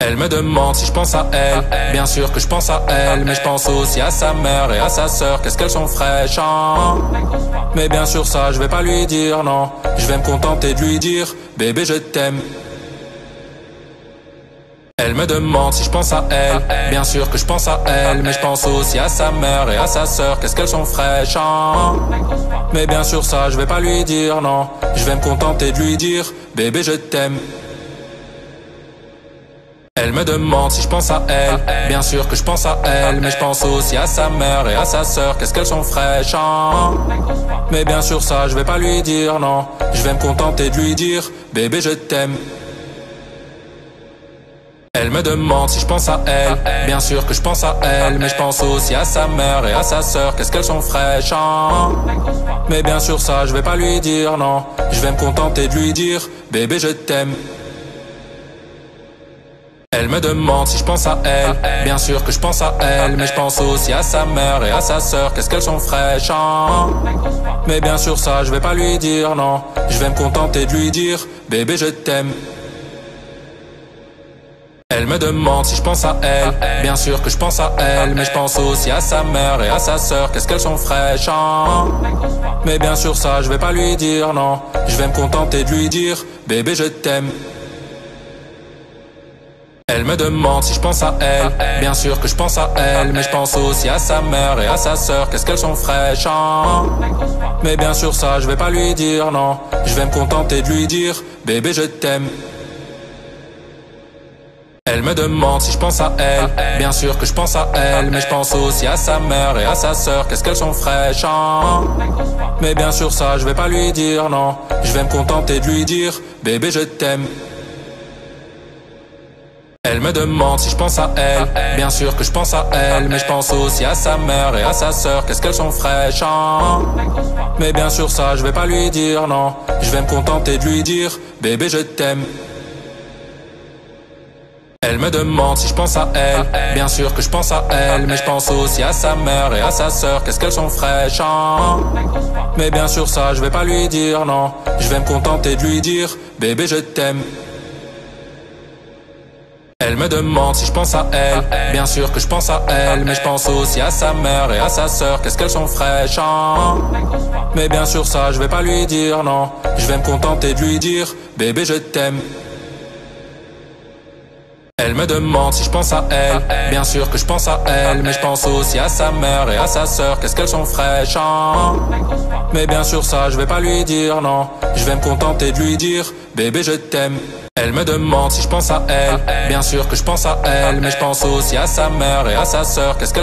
Elle me demande si je pense à elle. Bien sûr que je pense à elle, mais je pense aussi à sa mère et à sa sœur. Qu'est-ce qu'elles sont fraîches, hein? Mais bien sûr ça je vais pas lui dire, non. Je vais me contenter de lui dire, bébé je t'aime. Elle me demande si je pense à elle. Bien sûr que je pense à elle, mais je pense aussi à sa mère et à sa sœur. Qu'est-ce qu'elles sont fraîches, hein? Mais bien sûr ça je vais pas lui dire, non. Je vais me contenter de lui dire, bébé je t'aime. Elle me demande si je pense à elle. Bien sûr que je pense à elle, mais je pense aussi à sa mère et à sa sœur. Qu'est-ce qu'elles sont fraîches, hein? Mais bien sûr ça je vais pas lui dire, non. Je vais me contenter de lui dire, bébé je t'aime. Elle me demande si je pense à elle. Bien sûr que je pense à elle, mais je pense aussi à sa mère et à sa sœur. Qu'est-ce qu'elles sont fraîches, hein? Mais bien sûr ça je vais pas lui dire, non. Je vais me contenter de lui dire, bébé je t'aime. Elle me demande si je pense à elle. Bien sûr que je pense à elle, mais je pense aussi à sa mère et à sa sœur. Qu'est-ce qu'elles sont fraîches, hein? Mais bien sûr ça je vais pas lui dire, non. Je vais me contenter de lui dire, bébé je t'aime. Elle me demande si je pense à elle. Bien sûr que je pense à elle, mais je pense aussi à sa mère et à sa sœur. Qu'est-ce qu'elles sont fraîches, hein? Mais bien sûr ça je vais pas lui dire, non. Je vais me contenter de lui dire, bébé je t'aime. Elle me demande si je pense à elle. Bien sûr que je pense à elle, mais je pense aussi à sa mère et à sa sœur. Qu'est-ce qu'elles sont fraîches, hein? Mais bien sûr ça je vais pas lui dire, non. Je vais me contenter de lui dire, bébé je t'aime. Elle me demande si je pense à elle. Bien sûr que je pense à elle, mais je pense aussi à sa mère et à sa sœur. Qu'est-ce qu'elles sont fraîches, hein? Mais bien sûr ça je vais pas lui dire, non. Je vais me contenter de lui dire, bébé je t'aime. Elle me demande si je pense à elle. Bien sûr que je pense à elle, mais je pense aussi à sa mère et à sa sœur. Qu'est-ce qu'elles sont fraîches, hein? Mais bien sûr ça je vais pas lui dire, non. Je vais me contenter de lui dire, bébé je t'aime. Elle me demande si je pense à elle. Bien sûr que je pense à elle, mais je pense aussi à sa mère et à sa sœur. Qu'est-ce qu'elles sont fraîches, hein? Mais bien sûr ça je vais pas lui dire, non. Je vais me contenter de lui dire, bébé je t'aime. Elle me demande si je pense à elle. Bien sûr que je pense à elle, mais je pense aussi à sa mère et à sa sœur. Qu'est-ce qu'elles sont fraîches, hein? Mais bien sûr ça je vais pas lui dire, non. Je vais me contenter de lui dire, bébé je t'aime. Elle me demande si je pense à elle. Bien sûr que je pense à elle, mais je pense aussi à sa mère et à sa sœur. Qu'est-ce qu'elles sont fraîches, hein? Mais bien sûr ça je vais pas lui dire, non. Je vais me contenter de lui dire, bébé je t'aime. Elle me demande si je pense à elle. Bien sûr que je pense à elle, mais je pense aussi à sa mère et à sa sœur. Qu'est-ce qu'elles